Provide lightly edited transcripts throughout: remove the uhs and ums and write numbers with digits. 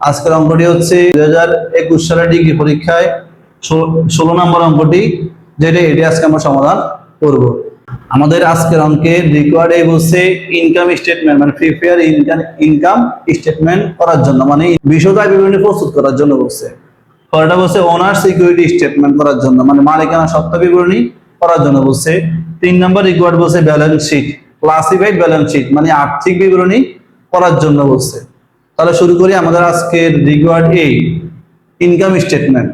আজকের অঙ্কটি হচ্ছে 2021 সালের ডিগ্রি পরীক্ষায় 16 নম্বর অঙ্কটি, যেটা এটি আজকে আমরা সমাধান করব। আমাদের আজকের অঙ্কের রিকোয়ার্ড বলছে ইনকাম স্টেটমেন্ট, মানে প্রিপেয়ার ইনকাম স্টেটমেন্ট করার জন্য, মানে বিশদ আয় বিবরণী প্রস্তুত করার জন্য বলছে। পরেরটা বলছে ওনার সিকিউরিটি স্টেটমেন্ট করার জন্য, মানে মালিকানা সত্ত্ব বিবরণী করার জন্য বলছে। 3 নম্বর রিকোয়ার্ড বলছে balance sheet, classified balance sheet, মানে আর্থিক বিবরণী করার জন্য বলছে। তাহলে শুরু করি আমাদের আজকের রিকোয়ার্ড ইনকাম স্টেটমেন্ট।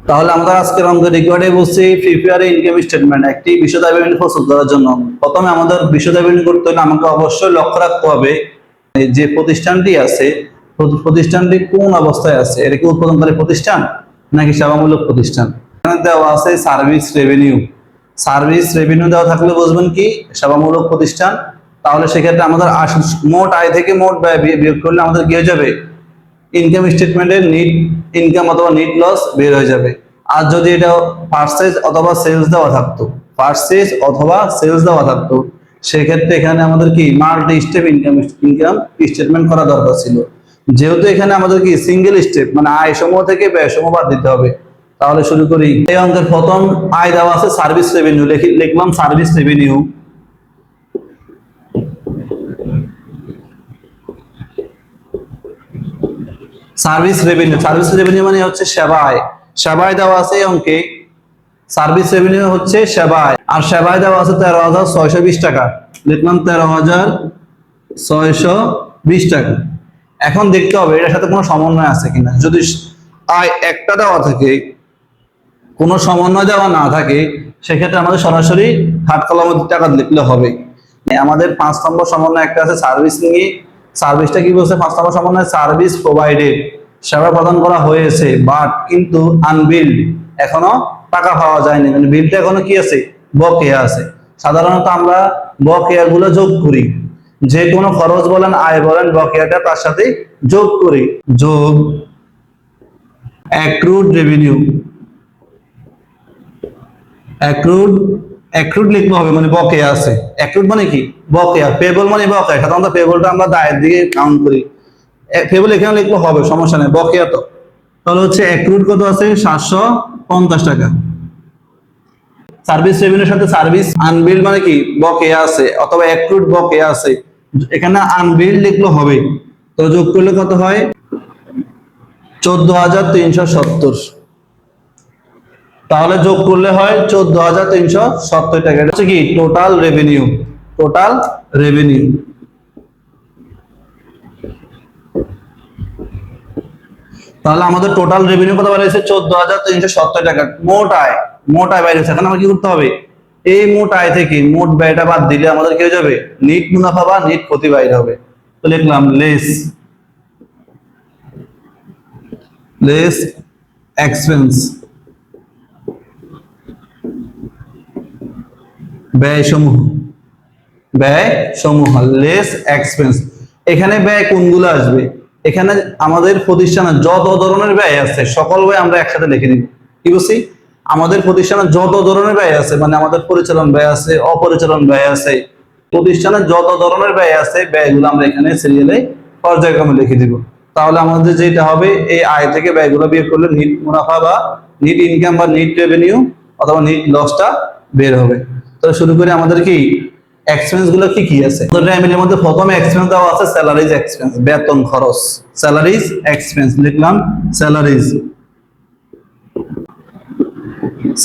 তাহলে আমরা আজকের অঙ্কের রিকোয়ার্ডে বলছি প্রিপেয়ার ইনকাম স্টেটমেন্ট, একটি বিশদ আয় বিবরণী প্রস্তুত করার জন্য। প্রথমে আমাদের বিশদ আয় বিবরণী করতে হলে আমাকে অবশ্যই লক্ষ্য রাখতে হবে যে প্রতিষ্ঠানটি আছে, প্রতিষ্ঠানটি কোন অবস্থায় আছে। এটা কি উৎপাদনকারী প্রতিষ্ঠান নাকি সেবামূলক প্রতিষ্ঠান? এখানে দেওয়া আছে সার্ভিস রেভিনিউ। সার্ভিস রেভিনিউ দেওয়া থাকলে বুঝবেন কি সেবামূলক প্রতিষ্ঠান। তাহলে সেক্ষেত্রে আমাদের মোট আয় থেকে মোট ব্যয় বিয়োগ করলে আমাদের কি হয়ে যাবে? ইনকাম স্টেটমেন্টের নিট ইনকাম অথবা নিট লস বের হয়ে যাবে। আর যদি এটা পারচেজ অথবা সেলস দেওয়া থাকতো, পারচেজ অথবা সেলস দেওয়া থাকতো, সেক্ষেত্রে এখানে আমাদের কি মাল্টি স্টেপ ইনকাম স্টেটমেন্ট করা দরকার ছিল। যেহেতু এখানে আমাদের কি সিঙ্গেল স্টেপ, মানে আয় সমূহ থেকে ব্যয় সমূহ বাদ দিতে হবে। তাহলে শুরু করি। এই অঙ্কের প্রথম আয় দেওয়া আছে সার্ভিস রেভিনিউ, লিখলাম সার্ভিস রেভিনিউ। সার্ভিস রেভিনিউ মানে হচ্ছে সেবায়। সেবায় দেওয়া আছে এই অঙ্কে সার্ভিস রেভিনিউ হচ্ছে সেবায়, আর সেবায় দেওয়া আছে 13,620 টাকা। লিখলাম 13,620 টাকা। এখন দেখতে হবে এটার সাথে কোনো সমন্বয় আছে কিনা। যদি আয় একটা দেওয়া থাকে, কোনো সমন্বয় দেওয়া না থাকে, সেক্ষেত্রে আমাদের সরাসরি হাত কলমে টাকা লিখলে হবে। আমাদের 5 নম্বর সমন্বয় একটা আছে সার্ভিস নিয়ে। সার্ভিসটা কি বলছে? 5 নম্বর সমন্বয় সার্ভিস প্রোভাইডেড, সেবা প্রদান করা হয়েছে বাট কিন্তু আনবিল্ড, এখনো টাকা পাওয়া যায়নি, মানে বিলটা এখনো কি আছে? বকেয়া আছে। সাধারণত আমরা বকেয়া গুলো যোগ করি, যে কোনো খরচ বলেন আয় বলেন বকেয়াটা তার সাথে যোগ করি। যোগ অ্যাক্রুড রেভিনিউ, অ্যাক্রুড লিখতে হবে, মানে বকেয়া আছে। অ্যাক্রুড মানে কি? বকেয়া। পেবল মানে বকেয়া। সাধারণত পেবলটা আমরা দায়ের দিকে কাউন্ট করি, পেবল এখানে লিখলে হবে, সমস্যা নেই, বকেয়া তো। তাহলে হচ্ছে অ্যাক্রুড কত আছে? 750 টাকা। সার্ভিস রেভিনিউর সাথে সার্ভিস আনবিল্ড মানে কি? বকেয়া আছে অথবা অ্যাক্রুড বকেয়া আছে, এখানে আনবিল্ড লিখলে হবে। তো যোগ করলে কত হয়? 14,370। তাহলে যোগ করলে হয় 14,370 টাকা। এটা হচ্ছে কি টোটাল রেভিনিউ। Total revenue. তাহলে আমাদের টোটাল রেভিনিউ কত বেরিয়েছে? 14,370 টাকা। মোট আয়, মোট আয় বাইরে। এখন আমাকে কি করতে হবে? এই মোট আয় থেকে মোট ব্যয়টা বাদ দিলে আমাদের কি হয়ে যাবে? নিট মুনাফা বা নিট ক্ষতি বাইরে হবে। তো লিখলাম লেস এক্সপেন্স, ব্যয় সমূহ লেস এক্সপেন্স। এখানে ব্যয় কোনগুলো আসবে? এখানে আমাদের প্রতিষ্ঠানে যত ধরনের ব্যয় আছে সকল ব্যয় আমরা একসাথে লিখে দিব। কি বলছি? আমাদের প্রতিষ্ঠানে যত ধরনের ব্যয় আছে, মানে আমাদের পরিচালন ব্যয় আছে, অপরিচালন ব্যয় আছে, প্রতিষ্ঠানে যত ধরনের ব্যয় আছে ব্যয়গুলো আমরা এখানে সিরিয়ালে পর্যায়ক্রমে লিখে দিব। তাহলে আমাদের যেটা হবে, এই আয় থেকে ব্যয়গুলো বিয়োগ করলে নিট মুনাফা বা নিট ইনকাম বা নিট রেভিনিউ অথবা নিট লসটা বের হবে। তো শুরু করি। আমাদের কি এক্সপেন্স গুলো কি কি আছে? রেভিনিউর মধ্যে প্রথমে এক্সপেন্স দেওয়া আছে স্যালারিজ এক্সপেন্স, বেতন খরচ। স্যালারিজ এক্সপেন্স লিখলাম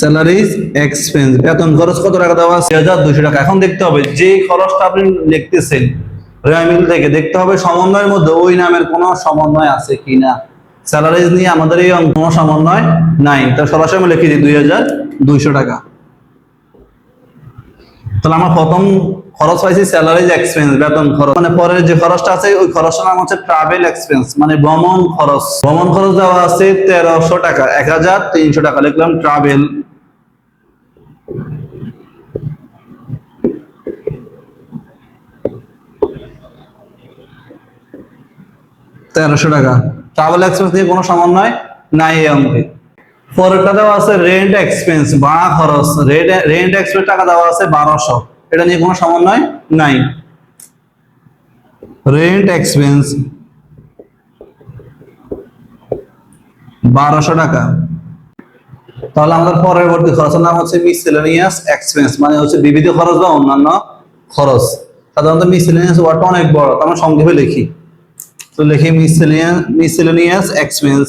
স্যালারিজ এক্সপেন্স। বেতন খরচ কত টাকা দেওয়া আছে? 6,200 টাকা। এখন দেখতে হবে যে খরচটা আপনি লিখতেছেন রেভিনিউ থেকে, দেখতে হবে সমন্বয়ের মধ্যে ওই নামের কোনো সমন্বয় আছে কিনা। স্যালারিজ নিয়ে আমাদের এই কোনো সমন্বয় নাই, তো সরাসরি আমি লিখে দিই 2,200 টাকা। তাহলে আমার প্রথম খরচ পাইছি স্যালারিজ এক্সপেন্স, বেতন খরচ। মানে পরের যে খরচটা আছে ওই খরচটার নাম হচ্ছে ট্রাভেল এক্সপেন্স, মানে ভ্রমণ খরচ। ভ্রমণ খরচ দেওয়া আছে 1,300 টাকা, 1,300 টাকা। লিখলাম ট্রাভেল। টাকা ট্রাভেল এক্সপেন্স নিয়ে কোনো সমন্বয় নাই এই অঙ্কে। পরেরটা দেওয়া আছে রেন্ট এক্সপেন্স, ভাড়া খরচ। রেন্ট এক্সপেন্স টাকা দেওয়া আছে 1200, এটা নিয়ে কোনো সমন্বয় নাই। রেন্ট এক্সপেন্স 1200 টাকা। তাহলে আমাদের পরবর্তী খরচের নাম হচ্ছে মিসেলেনিয়াস এক্সপেন্স, মানে হচ্ছে বিবিধ খরচ বা অন্যান্য খরচ। সাধারণত মিসেলেনিয়াস ওয়ার্ডটা অনেক বড়, আমরা সংক্ষেপে লিখি। তো লিখি মিসেলেনিয়াস এক্সপেন্স,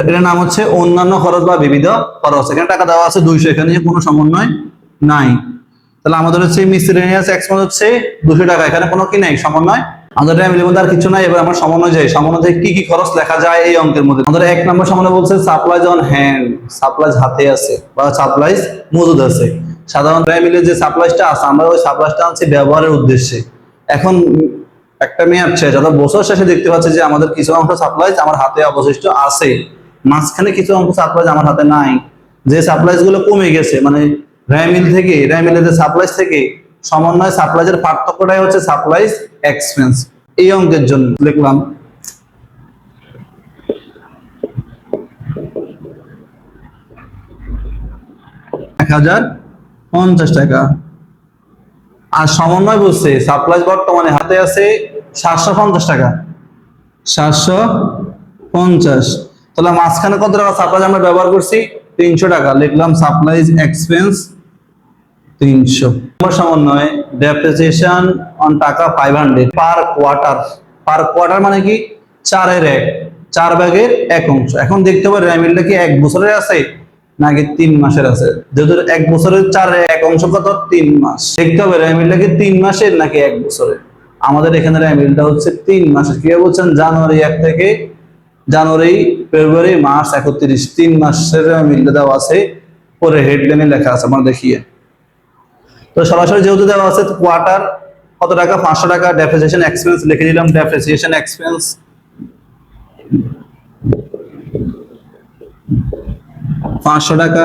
এর নাম হচ্ছে অন্যান্য খরচ বা বিবিধ খরচ। এখানে টাকা দেওয়া আছে 200, এখানে কোনো সমন্বয় নাই। তাহলে আমাদের হচ্ছে মিসেলেনিয়াস এক্সপেন্স হচ্ছে 200 টাকা, এখানে কোনো কি নাই, সমন্বয়। আমাদের র্যামিলের মধ্যে আর কিছু নাই। এবার আমরা সমন্বয় যাই, সমন্বয় থেকে কি কি খরচ লেখা যায় এই অঙ্কের মধ্যে। আমাদের 1 নম্বর সমন্বয় বলছে সাপ্লাইজ অন হ্যান্ড, সাপ্লাইজ হাতে আছে বা সাপ্লাইজ মজুদ আছে। সাধারণত র্যামিলের যে সাপ্লাইজটা আছে, আমরা ওই সাপ্লাইজটা আনছি ব্যবহারের উদ্দেশ্যে। এখন একটা মেয়াদ শেষ, অর্থাৎ বছর শেষে দেখতে পাচ্ছি যে আমাদের কিছু অংশ সাপ্লাইজ আমার হাতে অবশিষ্ট আছে, মাঝখানে কিছু অংশ সাপ্লাইজ আমার হাতে নাই। যে সাপ্লাইজ গুলো কমে গেছে, মানে র্যামিলের যে সাপ্লাইজ থেকে সমন্বয় সাপ্লাইজের পার্থক্যটাই হচ্ছে সাপ্লাইজ এক্সপেন্স। এই অঙ্কের জন্য লিখলাম 1050 টাকা। আর সমন্বয় বলছে সাপ্লাইজ বর্তমানে হাতে আছে 750 টাকা, 750। তাহলে মাঝখানে কত টাকা সাপ্লাইজ আমরা ব্যবহার করছি? 300 টাকা। লিখলাম সাপ্লাইজ এক্সপেন্স 300। সমন্বয় ডেপ্রিসিয়েশন অন টাকা 500 পার কোয়ার্টার। পার কোয়ার্টার মানে কি? 4/1, 4 ভাগের 1 অংশ। এখন দেখতে হবে র্যামিলটা কি 1 বছরের আছে নাকি 3 মাসের আছে। যেহেতু 1 বছরের 4/1 অংশ কত? 3 মাস। দেখতে হবে র্যামিলটা কি 3 মাসের নাকি 1 বছরের। আমাদের এখানে র্যামিলটা হচ্ছে 3 মাসের। কি বলছেন? জানুয়ারি 1 থেকে জানুয়ারি, ফেব্রুয়ারি, মার্চ 31, 3 মাসের র্যামিলটা দেওয়া আছে। পরে হেডলাইনে লেখা আছে, আমরা দেখিয়ে। তো সরাসরি যেহেতু দেওয়া আছে কোয়ার্টার কত টাকা? 500 টাকা। ডেপ্রিসিয়েশন এক্সপেন্স লিখে দিলাম, ডেপ্রিসিয়েশন এক্সপেন্স 500 টাকা।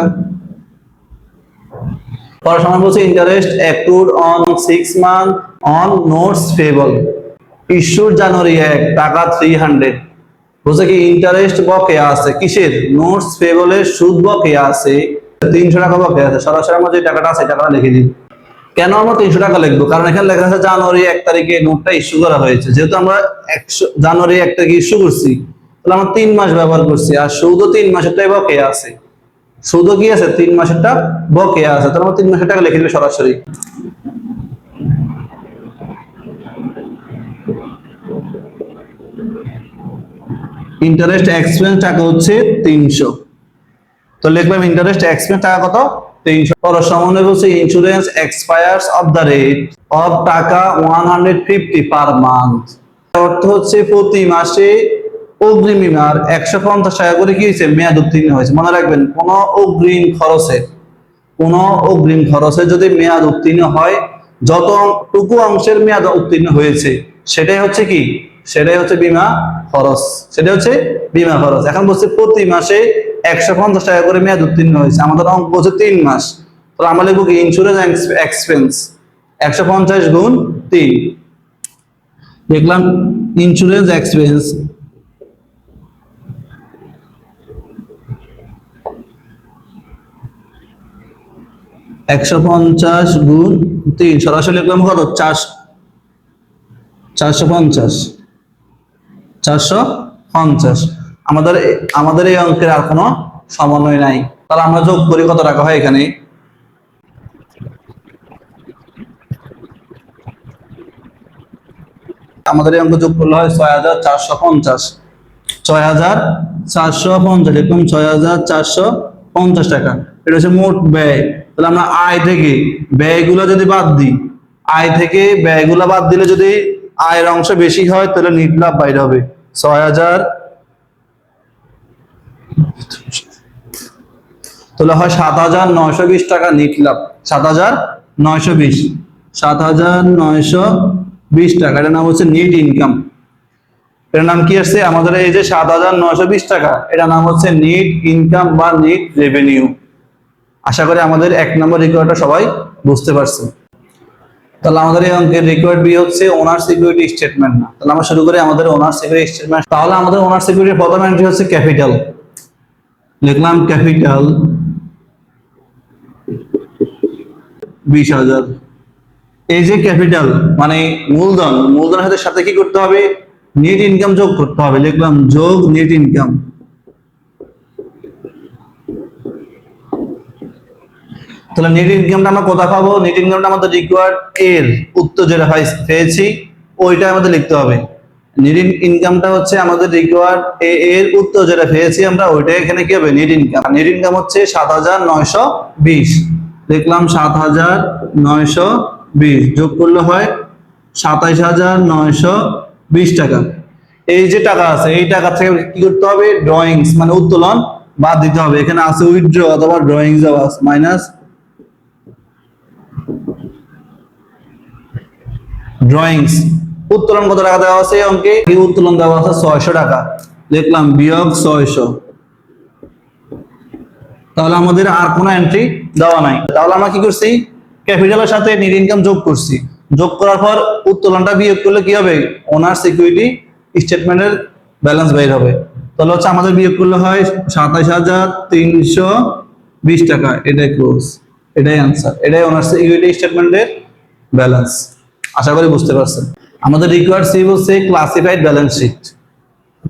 পরে সময় বলছে interest accrued on 6 month on notes payable, issued January 1, টাকা 300। বলছে কি ইন্টারেস্ট বকেয়া আছে কিসের? নোটস পেয়েবলের সুদ বকেয়া আছে 300 টাকা বকেয়া আছে। সরাসরি আমরা যে টাকাটা আছে টাকাটা লিখে দিই। কেন আমরা 300 টাকা লিখবো? কারণ এখানে লেখা আছে জানুয়ারি 1 তারিখে নোটটা ইস্যু করা হয়েছে। যেহেতু আমরা জানুয়ারি 1 তারিখে ইস্যু করছি, তাহলে আমরা 3 মাস ব্যবহার করছি। আর সুদও 3 মাসেরটাই বকেয়া আছে। সুদও কি আছে? 3 মাসেরটা বকেয়া আছে। তাহলে আমরা 3 মাসের টাকা লিখে দিবে সরাসরি। ইন্টারেস্ট এক্সপেন্স টাকা হচ্ছে 300। তো লিখলাম ইন্টারেস্ট এক্সপেন্স টাকা কত? 300। পরের সমন্বয় বলছে insurance expires of the rate of টাকা 150 পার মান্থ। অর্থ হচ্ছে প্রতি মাসে অগ্রিম বীমার 150 টাকা করে কি হয়েছে? মেয়াদ উত্তীর্ণ হয়েছে। মনে রাখবেন, কোন অগ্রিম খরচে যদি মেয়াদ উত্তীর্ণ হয়, যতটুকু অংশের মেয়াদ উত্তীর্ণ হয়েছে সেটাই হচ্ছে কি? সেটাই হচ্ছে বীমা খরচ। সেটাই হচ্ছে বীমা খরচ। এখন বলছে প্রতি মাসে 150 টাকা করে মেয়াদ উত্তীর্ণ হয়েছে। আমাদের অঙ্ক হচ্ছে 3 মাস। তাহলে আমরা লিখবো কি ইন্স্যুরেন্স এক্সপেন্স 150 গুণ 3। দেখলাম ইন্স্যুরেন্স এক্সপেন্স 150 গুণ 3, সরাসরি লিখলাম কত? 450। আমাদের এই অঙ্কের আর কোনো সমন্বয় নাই। তাহলে আমরা যোগ করি, কত টাকা হয় এখানে? আমাদের এই অঙ্ক যোগ করলে হয় 6450। 6450 লিখলাম, 6450 টাকা। এটা হচ্ছে মোট ব্যয়। তাহলে আমরা আয় থেকে ব্যয়গুলো যদি বাদ দিই, আয় থেকে ব্যয়গুলো বাদ দিলে যদি আয়ের অংশ বেশি হয়, তাহলে নিট লাভ বাইরে হবে 6000। তাহলে হয় 7920 টাকা নিট লাভ। 7920 টাকা। এটার নাম হচ্ছে নিট ইনকাম। এটার নাম কি আসছে? আমাদের এই যে 7920 টাকা, এটার নাম হচ্ছে নিট ইনকাম বা নিট রেভিনিউ। আশা করি আমাদের 1 নম্বর রিকোয়ারটা সবাই বুঝতে পারছেন। তাহলে আমাদের এই অঙ্কের রিকোয়ার্ড বি হচ্ছে ওনার সিকিউরিটি স্টেটমেন্ট না। তাহলে আমরা শুরু করি আমাদের ওনার সিকিউরিটি স্টেটমেন্ট। তাহলে আমাদের ওনার সিকিউরিটির প্রথম এন্ট্রি হচ্ছে ক্যাপিটাল, লিখলাম ক্যাপিটাল 20,000। এই যে ক্যাপিটাল মানে মূলধন, মূলধনের সাথে কি করতে হবে, নেট ইনকাম যোগ করতে হবে, লিখলাম যোগ নেট ইনকাম। তাহলে নেট ইনকামটা আমরা কোথা পাবো, নেট ইনকামটা আমাদের রিকোয়ার্ড এর উত্তর যেটা পেয়েছি ওইটা আমাদের লিখতে হবে। নেট ইনকামটা হচ্ছে আমাদের রিকোয়ার্ড এ এর উত্তর যেটা পেয়েছি আমরা ওইটা এখানে কি হবে, নেট ইনকাম। নেট ইনকাম হচ্ছে 7,920, লিখলাম 7,920 যোগ করলে হয় 27,920 টাকা। এই যে টাকা আছে এই টাকা থেকে কি করতে হবে, ড্রয়িংস মানে উত্তোলন বাদ দিতে হবে। এখানে আছে উইথড্র অথবা ড্রয়িংস দেওয়া আছে মাইনাস ড্রয়িংস। উত্তোলন কত টাকা দেওয়া আছে এই অঙ্কে, এই উত্তোলন দেওয়া আছে 600 টাকা, লিখলাম বিয়োগ 600। তাহলে আমাদের আর কোনো এন্ট্রি দেওয়া নাই। তাহলে আমরা কি করছি, ক্যাপিটালের সাথে নেট ইনকাম যোগ করছি, যোগ করার পর উত্তোলনটা বিয়োগ করলে কি হবে, ওনার সিকিউরিটি স্টেটমেন্টের ব্যালেন্স বের হবে। তাহলে হচ্ছে আমাদের বিয়োগ করলে হয় 27,320 টাকা। এটাই ক্লোজ, এটাই আনসার, এটাই ওনার সিকিউরিটি স্টেটমেন্টের ব্যালেন্স। আশা করি বুঝতে পারছেন। আমাদের রিকোয়ার্ড সি হচ্ছে classified balance sheet.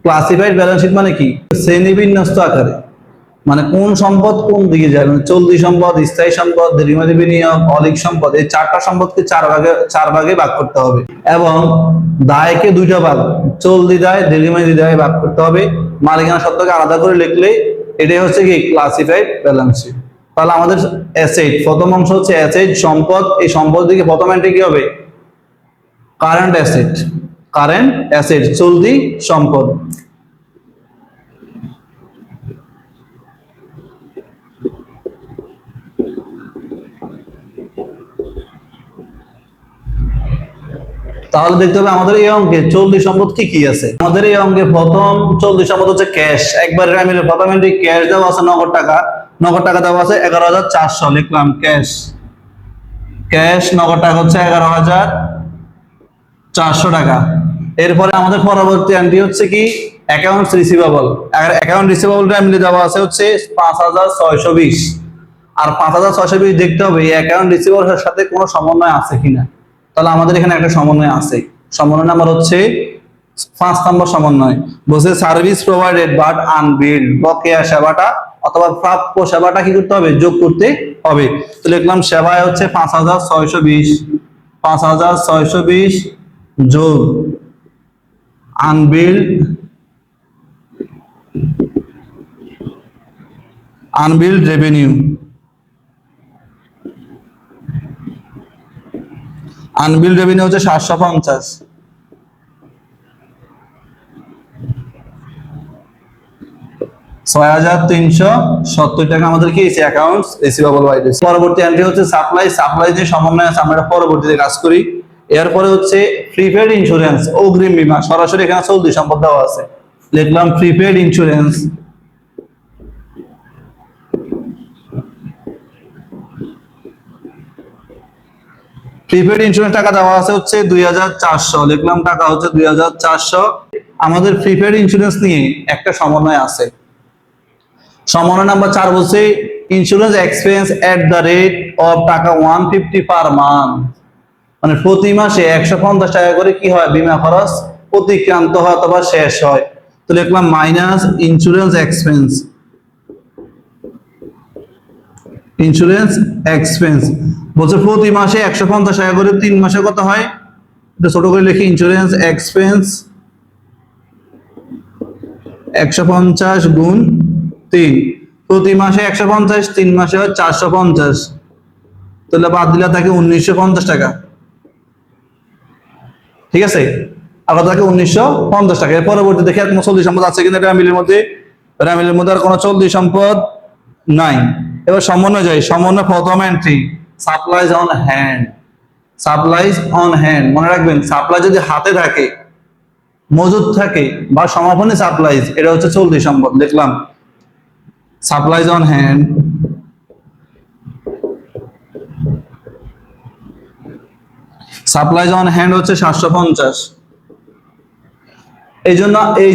Classified balance sheet মানে কি, শ্রেণীবিন্যস্ত আকারে, মানে কোন সম্পদ কোন দিকে যায়, মানে চলতি সম্পদ, স্থায়ী সম্পদ, দীর্ঘমেয়াদী বিনিয়োগ, অলিক সম্পদ, এই চারটা সম্পদকে চার ভাগে ভাগ করতে হবে এবং দায়কে দুইটা ভাগ, চলতি দায় দীর্ঘমেয়াদী দায় ভাগ করতে হবে। মালিকানা সত্ত্বকে আলাদা করে লিখলে এটাই হচ্ছে কি ক্লাসিফাইড ব্যালেন্স শিট। তাহলে আমাদের অ্যাসেট, প্রথম অংশ হচ্ছে অ্যাসেট সম্পদ, এই সম্পদ দিকে প্রথম এন্ট্রি কি হবে, কারেন্ট অ্যাসেট, কারেন্ট অ্যাসেট চলতি সম্পদ। তাহলে দেখতে হবে আমাদের এই অঙ্কে চলতি সম্পদ কি কি আছে। আমাদের এই অঙ্কে প্রথম চলতি সম্পদ হচ্ছে ক্যাশ, একবার মিলে প্রথম এন্ট্রি ক্যাশ দেওয়া আছে নগদ টাকা, নগদ টাকা দেওয়া আছে 11,400, লিখলাম ক্যাশ, ক্যাশ নগদ টাকা হচ্ছে 11,400 টাকা। এরপরে আমাদের পরবর্তী এন্ট্রি হচ্ছে কি অ্যাকাউন্টস রিসিভেবল, অ্যাকাউন্ট রিসিভেবলটা মিলে দেওয়া আছে হচ্ছে 5,620, আর 5,620 দেখতে হবে এই অ্যাকাউন্ট রিসিভেবলের সাথে কোনো সমন্বয় আছে কিনা। তাহলে আমাদের এখানে একটা সমন্বয় আছে, সমন্বয় নাম্বার হচ্ছে 5 নম্বর সমন্বয়, বলছে সার্ভিস প্রোভাইডেড বাট আনবিল্ড, বকেয়া সেবাটা অথবা প্রাপ্য সেবাটা কি করতে হবে, যোগ করতে হবে। তো লিখলাম সেবায় হচ্ছে 5,620, 5,620 যোগ unbilled, unbilled revenue, unbilled revenue হচ্ছে 750। 6,370 টাকা আমাদের কি অ্যাকাউন্টস রিসিভেবল বাইরে। পরবর্তী এন্ট্রি হচ্ছে সাপ্লাই, সাপ্লাই যে সমন্বয় আছে আমরা পরবর্তীতে কাজ করি। এরপরে হচ্ছে প্রিপেড ইন্স্যুরেন্স, অগ্রিম বীমা, সরাসরি এখানে চলতি সম্পদ দেওয়া আছে, লিখলাম প্রিপেড ইন্স্যুরেন্স, প্রিপেড ইন্স্যুরেন্স টাকা দেওয়া আছে হচ্ছে 2,400, লিখলাম টাকা হচ্ছে 2,400। আমাদের প্রিপেড ইন্স্যুরেন্স নিয়ে একটা সমন্বয় আছে, সমন্বয় নাম্বার 4 বলছে insurance expense at the rate of টাকা 150 পার মান্থ, মানে প্রতি মাসে 150 টাকা করে কি হয় বীমা খরচ অতিক্রান্ত হয় অথবা শেষ হয়। তো লিখলাম minus insurance expense, insurance expense বলছে প্রতি মাসে 150 টাকা করে, 3 মাসে কত হয়, এটা ছোট করে লিখি, ইন্স্যুরেন্স এক্সপেন্স 150 গুণ 3, প্রতি মাসে 150, 3 মাসে হয় 450, তাহলে বাদ দিলে থাকে 1,950 টাকা, ঠিক আছে, আর থাকে 1,950 টাকা। এর পরবর্তী দেখি আর কোনো চলতি সম্পদ আছে কিনা র্যামিলের মধ্যে, র্যামিলের মধ্যে আর কোনো চলতি সম্পদ নাই। এবার সমন্বয় যাই, সমন্বয় প্রথম entry supplies on hand, supplies on hand, মনে রাখবেন সাপ্লাই যদি হাতে থাকে, মজুদ থাকে বা সমাপনী সাপ্লাইজ, এটা হচ্ছে চলতি সম্পদ, লিখলাম supplies on hand. Supplies on hand হচ্ছে 750। এই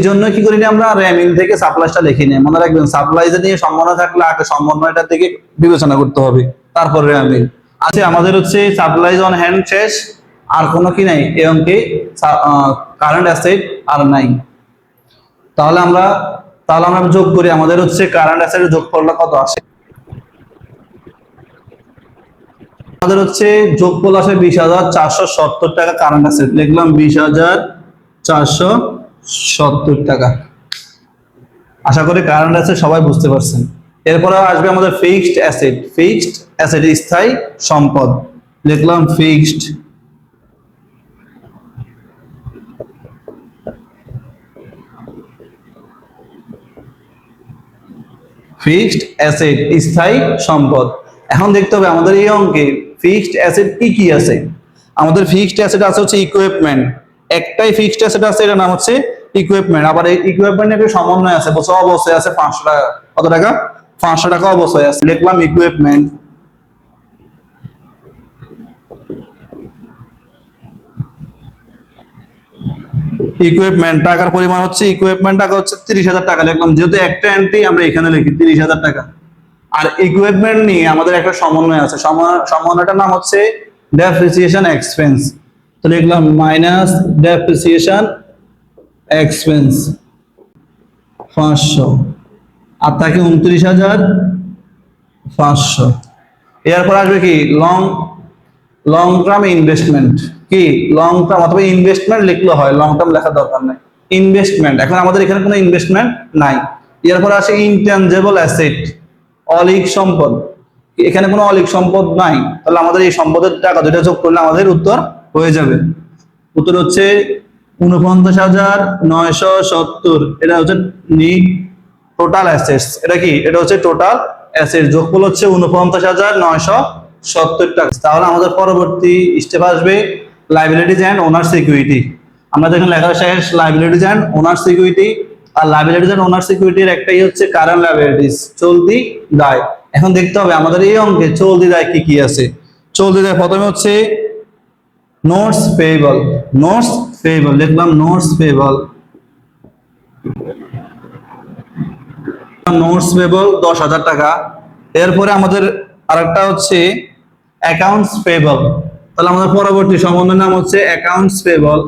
জন্য কি করি আমরা র্যামিল থেকে সাপ্লাইজটা লিখি নিই। মনে রাখবেন সাপ্লাইজ নিয়ে সম্ভাবনা থাকলে আগে সম্ভাবনাটা থেকে বিবেচনা করতে হবে, তারপর র্যামিল। আচ্ছা আমাদের হচ্ছে সাপ্লাইজ অন হ্যান্ড শেষ, আর কোনো কি নাই এই অঙ্কে, কারেন্ট অ্যাসেট আর নাই। তাহলে আমরা যোগ করি, আমাদের হচ্ছে কারেন্ট অ্যাসেটের যোগফলটা কত আসে। আমাদের হচ্ছে যোগফল আসে 20,470 টাকা কারেন্ট অ্যাসেট, লিখলাম 20,470 টাকা। আশা করি কারেন্ট অ্যাসেট সবাই বুঝতে পারছেন। এরপরে আসবে আমাদের ফিক্সড অ্যাসেট। ফিক্সড অ্যাসেট স্থায়ী সম্পদ, লিখলাম ফিক্সড। ফিক্সড অ্যাসেট স্থায়ী সম্পদ। এখন দেখতে হবে আমাদের এই অঙ্কে ফিক্সড অ্যাসেট কি কি আছে। আমাদের ফিক্সড অ্যাসেট আছে হচ্ছে ইকুইপমেন্ট, একটাই ফিক্সড অ্যাসেট আছে, এটার নাম হচ্ছে ইকুইপমেন্ট। আবার এই ইকুইপমেন্টের একটা সমন্বয় আছে, বছর অবশ্যই আছে 500 টাকা। কত টাকা? 500 টাকা অবশ্যই আছে, লিখলাম ইকুইপমেন্ট। ইকুইপমেন্ট টাকার পরিমাণ হচ্ছে, ইকুইপমেন্ট টাকা হচ্ছে 30,000 টাকা, লিখলাম। যেহেতু একটা এন্ট্রি আমরা এখানে লিখি 30,000 টাকা। আর ইকুইপমেন্ট নিয়ে আমাদের একটা সমন্বয় আছে, সমন্বয়টার নাম হচ্ছে ডেপ্রিসিয়েশন এক্সপেন্স, তো লিখলাম মাইনাস ডেপ্রিসিয়েশন এক্সপেন্স 500, আর তাকে 29,500। এরপর আসবে কি লং টার্ম ইনভেস্টমেন্ট। কি লং টার্ম অথবা ইনভেস্টমেন্ট লিখলে হয়, লং টার্ম লেখার দরকার নাই। ইনভেস্টমেন্ট, এখন আমাদের এখানে কোনো ইনভেস্টমেন্ট নাই। এরপর আসে ইনট্যানজিবল অ্যাসেট, অলিক সম্পদ। এখানে কোনো অলিক সম্পদ নাই, তাহলে আমাদের এই সম্পদের টাকা দুটো যোগ করলে আমাদের উত্তর হয়ে যাবে। উত্তর হচ্ছে 49,970। এটা হচ্ছে টোটাল অ্যাসেটস। এটা কি? এটা হচ্ছে টোটাল অ্যাসেট, যোগফল হচ্ছে 49,970 টাকা। তাহলে আমাদের পরবর্তী স্টেপ আসবে লাইবিলিটিজ এন্ড ওনার্স ইকুইটি। আমরা দেখেন লেখা শেষ লাইবিলিটিজ এন্ড ওনার্স ইকুইটি। আর লাইবিলিটিজ এন্ড ওনার্স ইকুইটির একটাই হচ্ছে কারেন্ট লাইবিলিটিজ, চলতি দায়। এখন দেখতে হবে আমাদের এই অঙ্কে চলতি দায় কি কি আছে। চলতি দায় প্রথমে হচ্ছে নোটস পেয়েবল। নোটস পেয়েবল, লিখলাম নোটস পেয়েবল। নোটস পেয়েবল 10,000 টাকা। এরপরে আমাদের আরেকটা হচ্ছে অ্যাকাউন্টস পেয়েবল। তাহলে আমাদের পরবর্তী সমন্বয়ের নাম হচ্ছে অ্যাকাউন্টস পেয়েবল,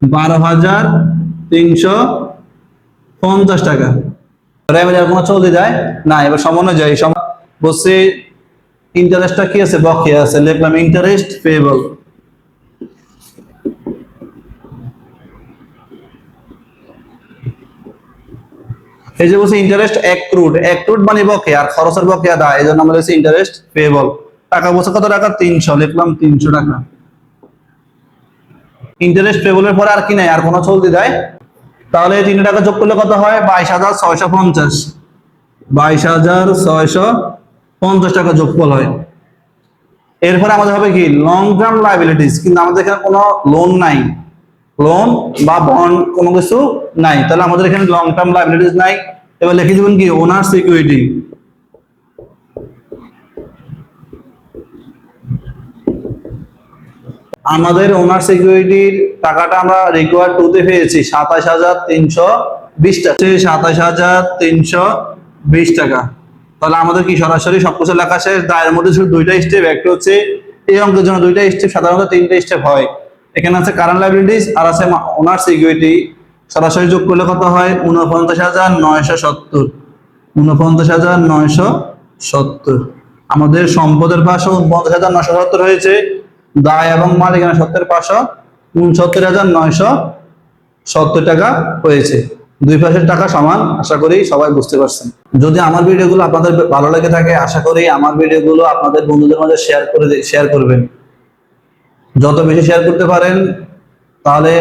12,350 টাকা। কোনো চলতে যায় না, এবার সমন্বয় যাই। বলছে ইন্টারেস্টটা কি আছে? বকেয়া আছে, লিখলাম ইন্টারেস্ট পেয়েবল। এই যে বলছে ইন্টারেস্ট অ্যাক্রুড, অ্যাক্রুড মানে বকেয়া, আর খরচের বকেয়া দায়, এই জন্য আমরা বলছি ইন্টারেস্ট পেয়েবল। টাকা বলছে কত টাকা? 300, লিখলাম 300 টাকা। ইন্টারেস্ট পেয়েবলের পরে আর কি নাই, আর কোনো চলতি দেয়। তাহলে এই 3 টাকা যোগ করলে কত হয়? 22,650। 22,650 টাকা যোগফল হয়। এরপরে আমাদের হবে কি লং টার্ম লাইবিলিটিস, কিন্তু আমাদের এখানে কোনো লোন নাই, লোন বা বন্ড কোনো কিছু নাই, তাহলে আমাদের এখানে লং টার্ম লাইবিলিটিস নাই। এবার লিখে দিবেন কি ওনার্স ইকুইটি। আমাদের ওনার্স ইকুইটির টাকাটা আমরা রিকোয়ার্ড 2 তে পেয়েছি 27,320 টাকা, 27,320 টাকা। তাহলে আমাদের কি সরাসরি সবকিছু লেখা শেষ। দায়ের মধ্যে শুধু 2টা স্টেপ, একটা হচ্ছে এই অঙ্কের জন্য 2টা স্টেপ, সাধারণত 3টা স্টেপ হয়। এখানে আছে কারেন্ট লাইবিলিটিস আর আছে ওনার্স ইকুইটি। সরাসরি যোগ করলে কত হয়? 49,970। 49,970। আমাদের সম্পদের পাশে 49,970 হয়েছে, দায় এবং মালিকানা সত্ত্বের পাশে 69,970 টাকা হয়েছে। দুই পাশের টাকা সমান, আশা করি সবাই বুঝতে পারছেন। যদি আমার ভিডিওগুলো আপনাদের ভালো লেগে থাকে, আশা করি আমার ভিডিওগুলো আপনাদের বন্ধুদের মাঝে শেয়ার করবেন। যত বেশি শেয়ার করতে পারেন, তাহলে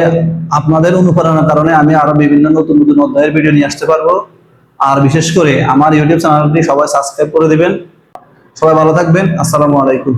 আপনাদের অনুপ্রেরণার কারণে আমি আরো বিভিন্ন নতুন নতুন অধ্যায়ের ভিডিও নিয়ে আসতে পারবো। আর বিশেষ করে আমার ইউটিউব চ্যানেলটি সবাই সাবস্ক্রাইব করে দিবেন। সবাই ভালো থাকবেন। আসসালামু আলাইকুম।